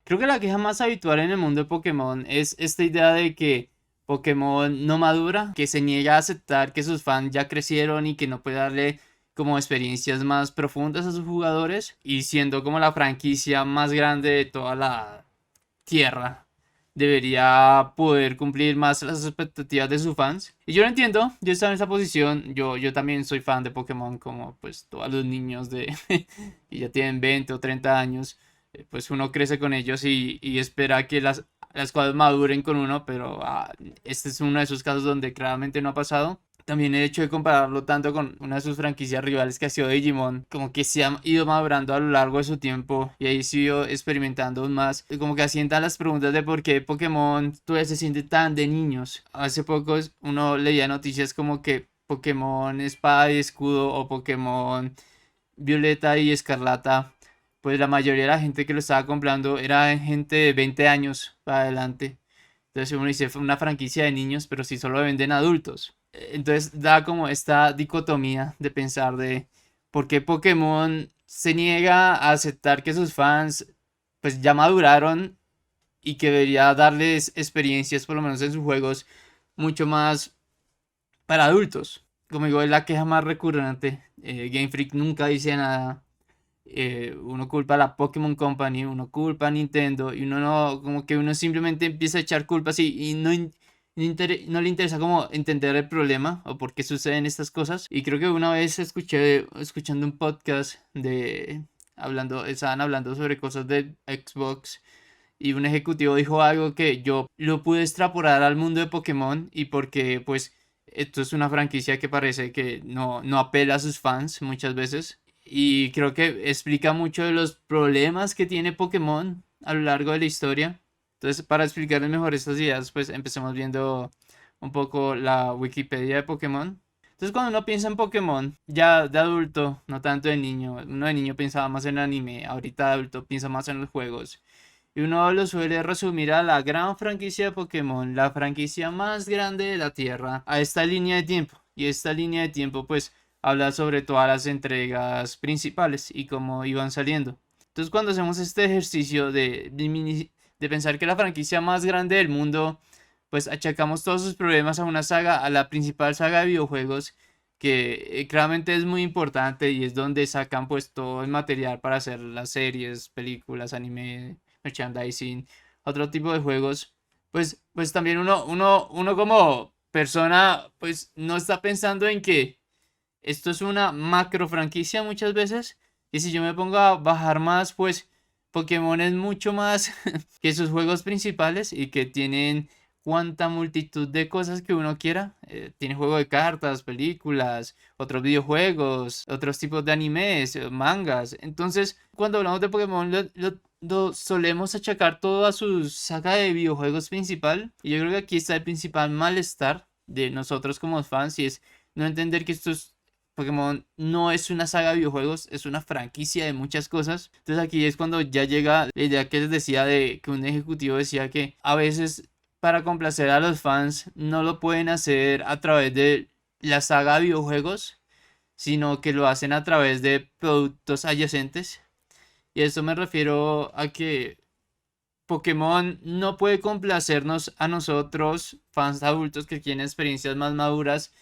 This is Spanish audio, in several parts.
Creo que la queja más habitual en el mundo de Pokémon es esta idea de que Pokémon no madura, que se niega a aceptar que sus fans ya crecieron y que no puede darle como experiencias más profundas a sus jugadores, y siendo como la franquicia más grande de toda la Tierra, debería poder cumplir más las expectativas de sus fans. Y yo lo entiendo, yo estaba en esa posición, yo también soy fan de Pokémon como pues todos los niños de que ya tienen 20 o 30 años. Pues uno crece con ellos y espera que las cosas maduren con uno, pero este es uno de esos casos donde claramente no ha pasado. También el hecho de compararlo tanto con una de sus franquicias rivales que ha sido Digimon, como que se ha ido madurando a lo largo de su tiempo y ahí siguió experimentando aún más, y como que asientan las preguntas de por qué Pokémon todavía se siente tan de niños. Hace poco uno leía noticias como que Pokémon Espada y Escudo o Pokémon Violeta y Escarlata, pues la mayoría de la gente que lo estaba comprando era gente de 20 años para adelante. Entonces uno dice, fue una franquicia de niños, pero si solo venden adultos. Entonces da como esta dicotomía de pensar de por qué Pokémon se niega a aceptar que sus fans pues ya maduraron y que debería darles experiencias, por lo menos en sus juegos, mucho más para adultos. Como digo, es la queja más recurrente. Game Freak nunca dice nada. Uno culpa a la Pokémon Company, uno culpa a Nintendo y uno no, como que uno simplemente empieza a echar culpas y no, no le interesa como entender el problema o por qué suceden estas cosas. Y creo que una vez escuchando un podcast estaban hablando sobre cosas de Xbox y un ejecutivo dijo algo que yo lo pude extrapolar al mundo de Pokémon y porque pues esto es una franquicia que parece que no apela a sus fans muchas veces y creo que explica mucho de los problemas que tiene Pokémon a lo largo de la historia. Entonces, para explicarles mejor estas ideas, pues empecemos viendo un poco la Wikipedia de Pokémon. Entonces, cuando uno piensa en Pokémon, ya de adulto, no tanto de niño, uno de niño pensaba más en el anime, ahorita de adulto piensa más en los juegos. Y uno lo suele resumir a la gran franquicia de Pokémon, la franquicia más grande de la Tierra, a esta línea de tiempo. Y esta línea de tiempo pues habla sobre todas las entregas principales y cómo iban saliendo. Entonces cuando hacemos este ejercicio de pensar que la franquicia más grande del mundo, pues achacamos todos sus problemas a una saga, a la principal saga de videojuegos, que claramente es muy importante y es donde sacan pues todo el material para hacer las series, películas, anime, merchandising, otro tipo de juegos, pues también uno como persona, pues no está pensando en que esto es una macro franquicia muchas veces. Y si yo me pongo a bajar más, pues Pokémon es mucho más que sus juegos principales y que tienen cuanta multitud de cosas que uno quiera. Tiene juego de cartas, películas, otros videojuegos, otros tipos de animes, mangas. Entonces, cuando hablamos de Pokémon, lo solemos achacar todo a su saga de videojuegos principal. Y yo creo que aquí está el principal malestar de nosotros como fans y es no entender que Pokémon no es una saga de videojuegos, es una franquicia de muchas cosas. Entonces aquí es cuando ya llega la idea que les decía de que un ejecutivo decía que a veces para complacer a los fans no lo pueden hacer a través de la saga de videojuegos, sino que lo hacen a través de productos adyacentes. Y a esto me refiero a que Pokémon no puede complacernos a nosotros, fans adultos que quieren experiencias más maduras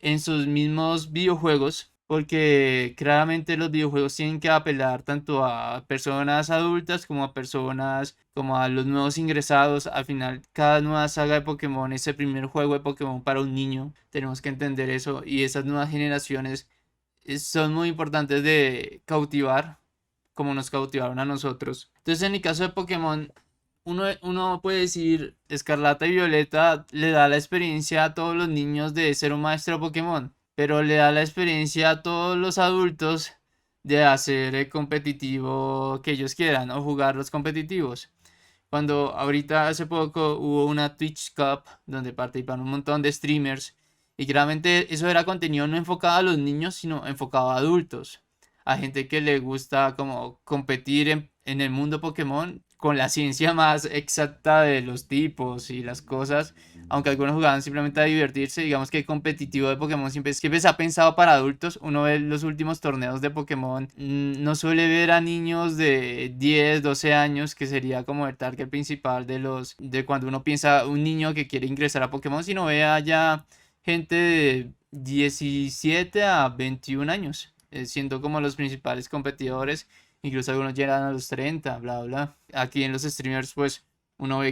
en sus mismos videojuegos, porque claramente los videojuegos tienen que apelar tanto a personas adultas como a personas, como a los nuevos ingresados. Al final, cada nueva saga de Pokémon es el primer juego de Pokémon para un niño. Tenemos que entender eso y esas nuevas generaciones son muy importantes de cautivar, como nos cautivaron a nosotros. Entonces, en el caso de Pokémon, uno puede decir, Escarlata y Violeta le da la experiencia a todos los niños de ser un maestro Pokémon, pero le da la experiencia a todos los adultos de hacer el competitivo que ellos quieran o jugar los competitivos. Cuando ahorita hace poco hubo una Twitch Cup donde participaron un montón de streamers y claramente eso era contenido no enfocado a los niños, sino enfocado a adultos, a gente que le gusta como competir en el mundo Pokémon con la ciencia más exacta de los tipos y las cosas, aunque algunos jugaban simplemente a divertirse. Digamos que el competitivo de Pokémon siempre se ha pensado para adultos. Uno ve los últimos torneos de Pokémon, no suele ver a niños de 10, 12 años, que sería como el target principal de cuando uno piensa un niño que quiere ingresar a Pokémon, sino ve allá gente de 17 a 21 años, siendo como los principales competidores. Incluso algunos llegan a los 30, bla, bla. Aquí en los streamers, pues uno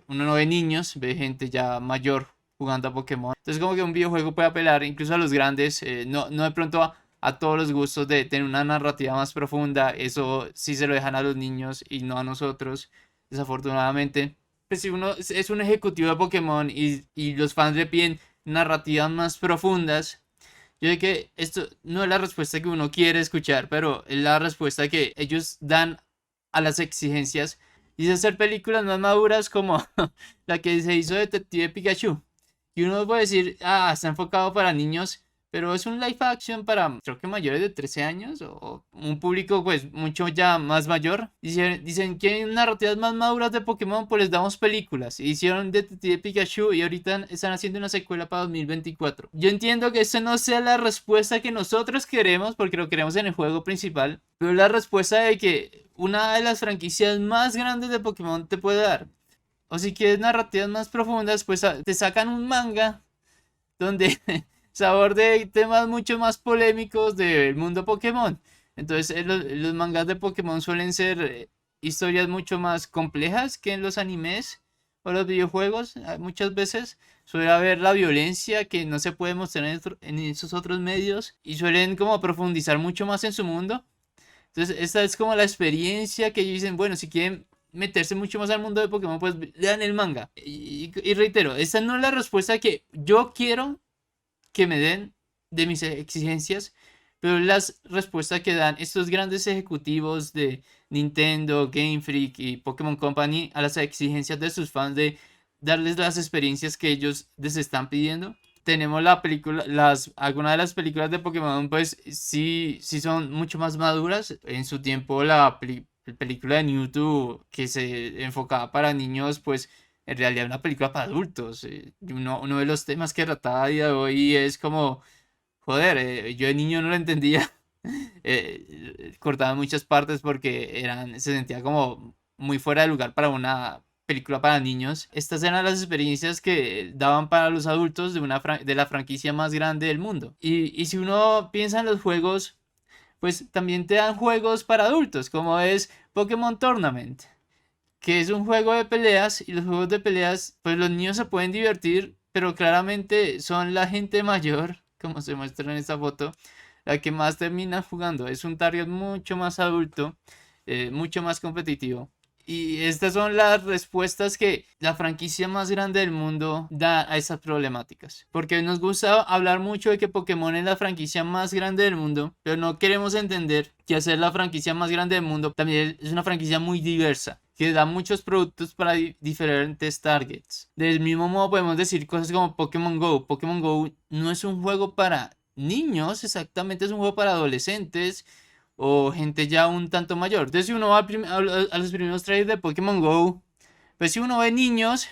no ve niños, ve gente ya mayor jugando a Pokémon. Entonces, como que un videojuego puede apelar incluso a los grandes, no de pronto a todos los gustos de tener una narrativa más profunda. Eso sí se lo dejan a los niños y no a nosotros, desafortunadamente. Pues si uno es un ejecutivo de Pokémon y los fans le piden narrativas más profundas, yo sé que esto no es la respuesta que uno quiere escuchar, pero es la respuesta que ellos dan a las exigencias. Y hacer películas más maduras como la que se hizo de Detective Pikachu. Y uno puede decir, está enfocado para niños, pero es un live action para, creo que mayores de 13 años o un público pues mucho ya más mayor. Dicen que hay narrativas más maduras de Pokémon, pues les damos películas. Hicieron Detective Pikachu y ahorita están haciendo una secuela para 2024. Yo entiendo que esa no sea la respuesta que nosotros queremos, porque lo queremos en el juego principal, pero la respuesta de que una de las franquicias más grandes de Pokémon te puede dar. O si quieres narrativas más profundas, pues te sacan un manga donde se aborde temas mucho más polémicos del mundo Pokémon. Entonces, los mangas de Pokémon suelen ser historias mucho más complejas que en los animes o los videojuegos. Muchas veces suele haber la violencia que no se puede mostrar en esos otros medios y suelen como profundizar mucho más en su mundo. Entonces, esta es como la experiencia que ellos dicen, bueno, si quieren meterse mucho más al mundo de Pokémon, pues lean el manga. Y reitero, esta no es la respuesta que yo quiero que me den de mis exigencias, pero las respuestas que dan estos grandes ejecutivos de Nintendo, Game Freak y Pokémon Company a las exigencias de sus fans de darles las experiencias que ellos les están pidiendo. Tenemos la película, algunas de las películas de Pokémon, pues sí son mucho más maduras. En su tiempo, película de Mewtwo que se enfocaba para niños, pues en realidad una película para adultos. Uno de los temas que trataba a día de hoy es como, joder, yo de niño no lo entendía. Cortaba muchas partes porque se sentía como muy fuera de lugar para una película para niños. Estas eran las experiencias que daban para los adultos de la franquicia más grande del mundo. Y si uno piensa en los juegos, pues también te dan juegos para adultos, como es Pokémon Tournament, que es un juego de peleas. Y los juegos de peleas, pues los niños se pueden divertir, pero claramente son la gente mayor, como se muestra en esta foto, la que más termina jugando. Es un target mucho más adulto, mucho más competitivo. Y estas son las respuestas que la franquicia más grande del mundo da a esas problemáticas. Porque nos gusta hablar mucho de que Pokémon es la franquicia más grande del mundo, pero no queremos entender que hacer la franquicia más grande del mundo también es una franquicia muy diversa, que da muchos productos para diferentes targets. Del mismo modo podemos decir cosas como Pokémon Go. Pokémon Go no es un juego para niños, exactamente, es un juego para adolescentes o gente ya un tanto mayor. Entonces, si uno va a los primeros trailers de Pokémon Go, pues si uno ve niños,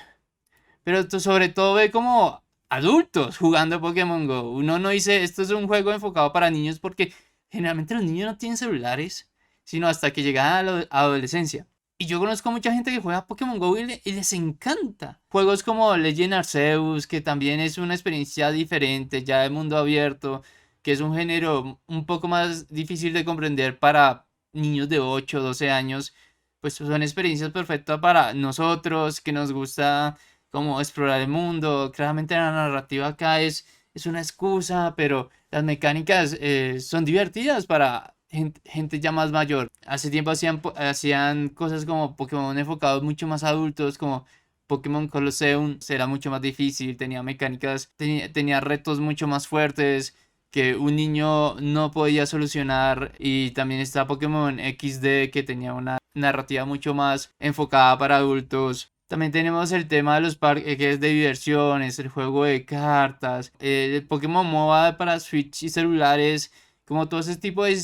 pero sobre todo ve como adultos jugando Pokémon Go. Uno no dice, esto es un juego enfocado para niños, porque generalmente los niños no tienen celulares, sino hasta que llegan a la adolescencia. Y yo conozco mucha gente que juega Pokémon Go y les encanta. Juegos como Legend Arceus, que también es una experiencia diferente, ya de mundo abierto, que es un género un poco más difícil de comprender para niños de 8 o 12 años. Pues son experiencias perfectas para nosotros, que nos gusta como explorar el mundo. Claramente la narrativa acá es una excusa, pero las mecánicas son divertidas para gente ya más mayor. Hace tiempo hacían cosas como Pokémon enfocados mucho más adultos, como Pokémon Colosseum. Era mucho más difícil, tenía mecánicas, tenía retos mucho más fuertes que un niño no podía solucionar. Y también está Pokémon XD, que tenía una narrativa mucho más enfocada para adultos. También tenemos el tema de los parques de diversiones, el juego de cartas, el Pokémon MOBA para Switch y celulares, como todo ese tipo de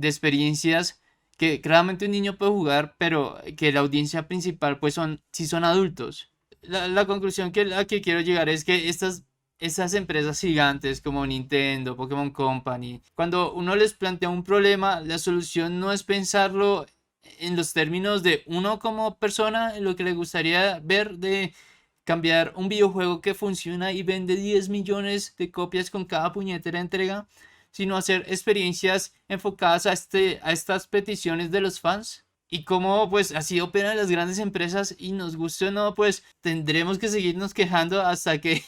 experiencias que claramente un niño puede jugar, pero que la audiencia principal pues sí son adultos. la conclusión que, a que quiero llegar es que estas empresas gigantes como Nintendo, Pokémon Company, cuando uno les plantea un problema, la solución no es pensarlo en los términos de uno como persona, en lo que le gustaría ver de cambiar un videojuego que funciona y vende 10 millones de copias con cada puñetera entrega, sino hacer experiencias enfocadas a estas peticiones de los fans. Y cómo pues así operan las grandes empresas y nos guste o no, pues tendremos que seguirnos quejando hasta que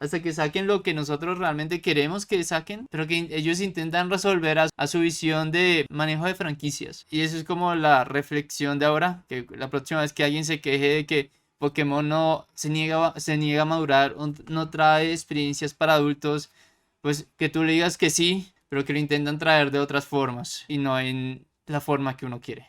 hasta que saquen lo que nosotros realmente queremos que saquen, pero que ellos intentan resolver a su visión de manejo de franquicias. Y eso es como la reflexión de ahora, que la próxima vez que alguien se queje de que Pokémon no se niega a madurar, o no trae experiencias para adultos, pues que tú le digas que sí, pero que lo intentan traer de otras formas y no en la forma que uno quiere.